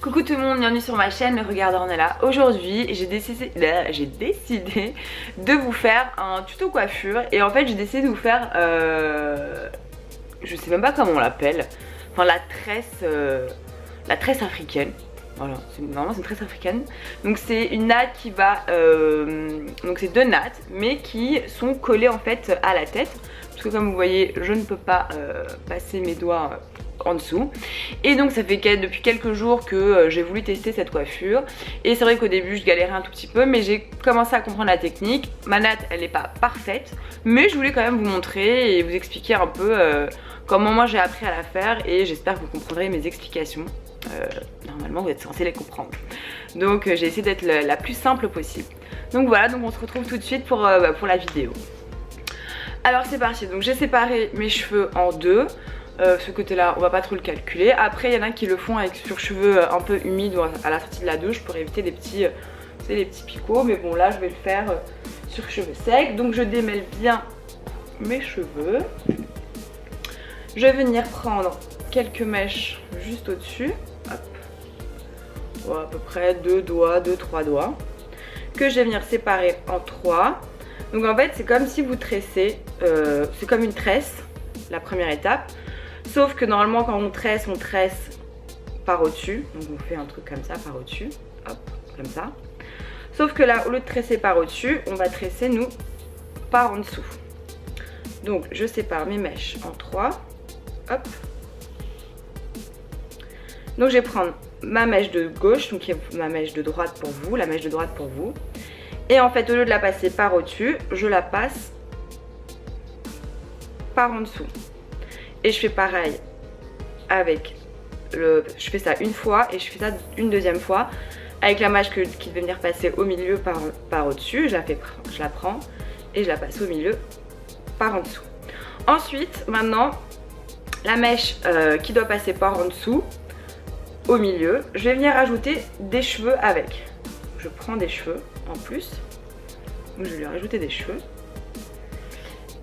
Coucou tout le monde, bienvenue sur ma chaîne, le regardeur on est là. Aujourd'hui j'ai décidé de vous faire un tuto coiffure. Et en fait j'ai décidé de vous faire, je sais même pas comment on l'appelle, enfin la tresse africaine. Voilà, normalement c'est une tresse africaine. Donc c'est une natte qui va, donc c'est deux nattes mais qui sont collées en fait à la tête. Parce que comme vous voyez je ne peux pas passer mes doigts en dessous. Et donc ça fait depuis quelques jours que j'ai voulu tester cette coiffure. Et c'est vrai qu'au début je galérais un tout petit peu, mais j'ai commencé à comprendre la technique. Ma natte elle n'est pas parfaite, mais je voulais quand même vous montrer et vous expliquer un peu comment moi j'ai appris à la faire. Et j'espère que vous comprendrez mes explications. Normalement vous êtes censé les comprendre. Donc j'ai essayé d'être la plus simple possible. Donc voilà, donc on se retrouve tout de suite pour la vidéo. Alors c'est parti, donc j'ai séparé mes cheveux en deux. Ce côté là on va pas trop le calculer. Après il y en a qui le font avec sur cheveux un peu humides ou à la sortie de la douche pour éviter les petits picots. Mais bon là je vais le faire sur cheveux secs. Donc je démêle bien mes cheveux. Je vais venir prendre quelques mèches juste au dessus. Voilà, à peu près 2-3 doigts. Que je vais venir séparer en 3. Donc en fait c'est comme si vous tressez, c'est comme une tresse, la première étape. Sauf que normalement quand on tresse par au-dessus. Donc on fait un truc comme ça par au-dessus. Hop, comme ça. Sauf que là au lieu de tresser par au-dessus, on va tresser nous par en dessous. Donc je sépare mes mèches en 3. Hop. Donc je vais prendre ma mèche de gauche, donc qui est ma mèche de droite pour vous, la mèche de droite pour vous. Et en fait au lieu de la passer par au-dessus, je la passe par en dessous. Et je fais pareil avec je fais ça une fois et je fais ça une deuxième fois avec la mèche qui devait venir passer au milieu par au-dessus. Je la prends et je la passe au milieu par en dessous. Ensuite, maintenant, la mèche qui doit passer par en dessous au milieu, je vais venir rajouter des cheveux avec. Je prends des cheveux en plus, donc je vais lui rajouter des cheveux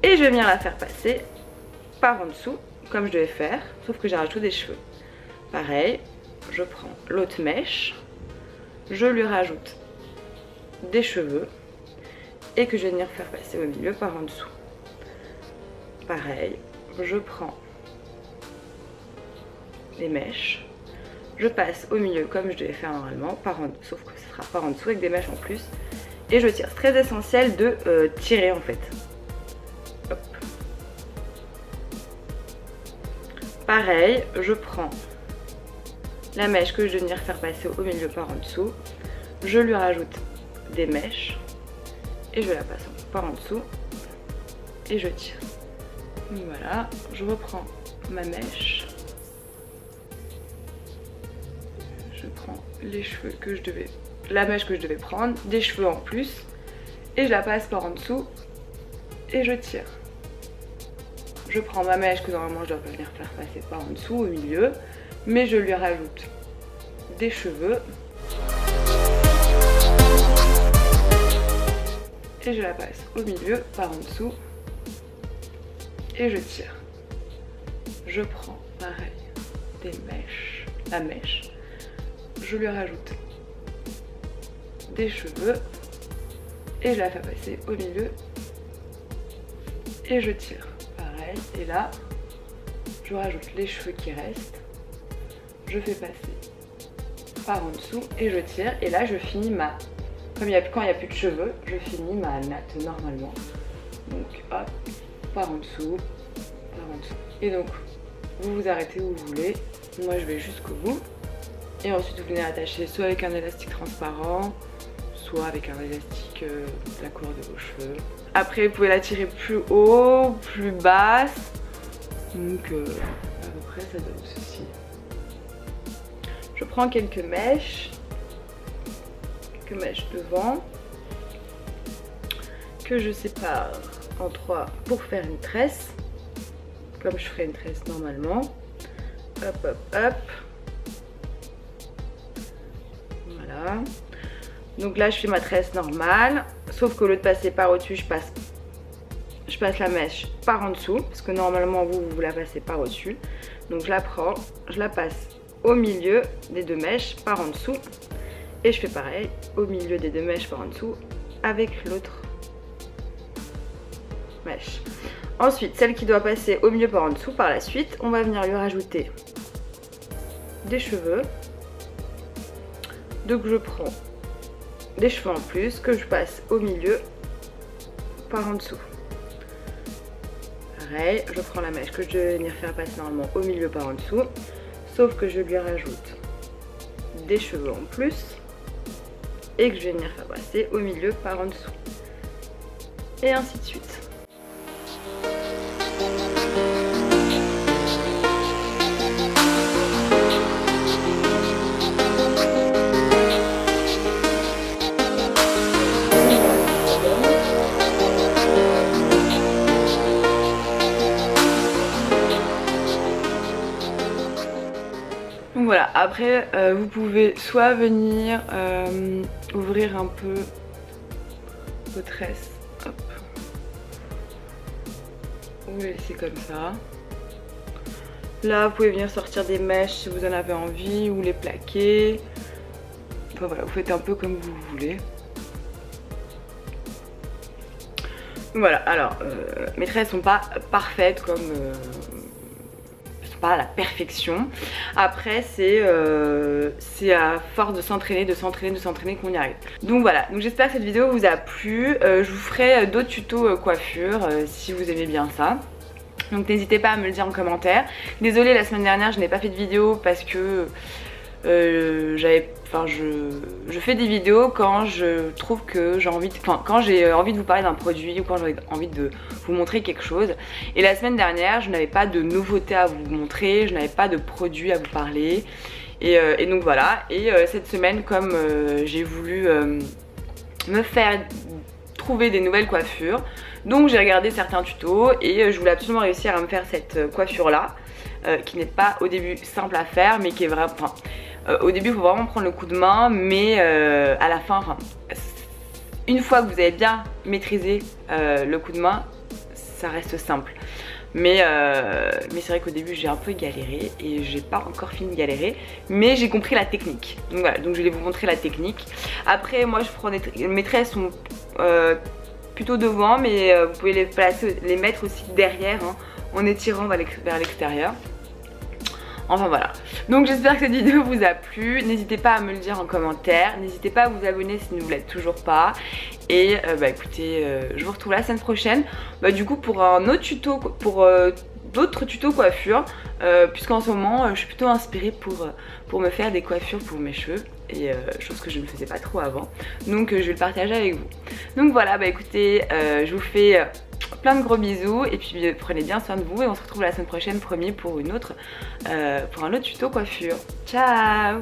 et je vais venir la faire passer par en dessous comme je devais faire, sauf que j'ai rajouté des cheveux. Pareil, je prends l'autre mèche, je lui rajoute des cheveux et que je vais venir faire passer au milieu par en dessous. Pareil, je prends les mèches, je passe au milieu comme je devais faire normalement, sauf que ce sera par en dessous avec des mèches en plus. Et je tire. C'est très essentiel de tirer en fait. Hop. Pareil, je prends la mèche que je vais venir faire passer au milieu par en dessous. Je lui rajoute des mèches et je la passe par en dessous et je tire. Donc voilà, je reprends ma mèche. Je prends les cheveux que je devais, la mèche que je devais prendre, des cheveux en plus et je la passe par en dessous et je tire. Je prends ma mèche que normalement je dois venir faire passer par en dessous au milieu, mais je lui rajoute des cheveux et je la passe au milieu par en dessous et je tire. Je prends pareil des mèches, la mèche, je lui rajoute des cheveux et je la fais passer au milieu et je tire. Pareil, et là je rajoute les cheveux qui restent, je fais passer par en dessous et je tire. Et là je finis quand il n'y a plus de cheveux, je finis ma natte normalement. Donc hop, par en dessous, par en dessous. Et donc vous vous arrêtez où vous voulez, moi je vais jusqu'au bout. Et ensuite vous venez attacher soit avec un élastique transparent, soit avec un élastique de la couleur de vos cheveux. Après vous pouvez la tirer plus haut, plus basse. Donc à peu près ça donne ceci. Je prends quelques mèches devant, que je sépare en 3 pour faire une tresse, comme je ferais une tresse normalement. Hop hop hop. Voilà. Donc là je fais ma tresse normale, sauf qu'au lieu de passer par au-dessus, je passe la mèche par en dessous, parce que normalement vous la passez par au-dessus. Donc je la prends, je la passe au milieu des 2 mèches par en dessous. Et je fais pareil au milieu des 2 mèches par en dessous avec l'autre mèche. Ensuite, celle qui doit passer au milieu par en dessous, par la suite, on va venir lui rajouter des cheveux. Donc je prends des cheveux en plus que je passe au milieu par en dessous. Pareil, je prends la mèche que je vais venir faire passer normalement au milieu par en dessous, sauf que je lui rajoute des cheveux en plus et que je vais venir faire passer au milieu par en dessous. Et ainsi de suite. Donc voilà, après vous pouvez soit venir ouvrir un peu vos tresses, hop, ou les laisser comme ça. Là vous pouvez venir sortir des mèches si vous en avez envie, ou les plaquer. Enfin voilà, vous faites un peu comme vous voulez. Voilà, alors mes tresses sont pas parfaites comme pas à la perfection. Après c'est à force de s'entraîner, qu'on y arrive. Donc voilà, donc j'espère que cette vidéo vous a plu. Je vous ferai d'autres tutos coiffure si vous aimez bien ça. Donc n'hésitez pas à me le dire en commentaire. Désolée, la semaine dernière je n'ai pas fait de vidéo parce que je fais des vidéos quand je trouve que j'ai envie de, quand j'ai envie de vous parler d'un produit ou quand j'ai envie de vous montrer quelque chose. Et la semaine dernière je n'avais pas de nouveautés à vous montrer, je n'avais pas de produits à vous parler. Et donc voilà, et cette semaine comme j'ai voulu me faire trouver des nouvelles coiffures, donc j'ai regardé certains tutos et je voulais absolument réussir à me faire cette coiffure là qui n'est pas au début simple à faire mais qui est vraiment, au début il faut vraiment prendre le coup de main, mais à la fin, une fois que vous avez bien maîtrisé le coup de main, ça reste simple. Mais c'est vrai qu'au début j'ai un peu galéré et j'ai pas encore fini de galérer, mais j'ai compris la technique. Donc voilà, donc je vais vous montrer la technique. Après moi je prends mes tresses sont plutôt devant, mais vous pouvez les mettre aussi derrière hein, en étirant vers l'extérieur. Enfin voilà, donc j'espère que cette vidéo vous a plu. N'hésitez pas à me le dire en commentaire, n'hésitez pas à vous abonner si vous ne l'êtes toujours pas. Et écoutez, je vous retrouve la semaine prochaine du coup pour un autre tuto, pour d'autres tutos coiffure, puisqu'en ce moment je suis plutôt inspirée pour me faire des coiffures pour mes cheveux, et chose que je ne faisais pas trop avant, donc je vais le partager avec vous. Donc voilà, écoutez, je vous fais plein de gros bisous et puis prenez bien soin de vous et on se retrouve la semaine prochaine, promis, pour un autre tuto coiffure. Ciao!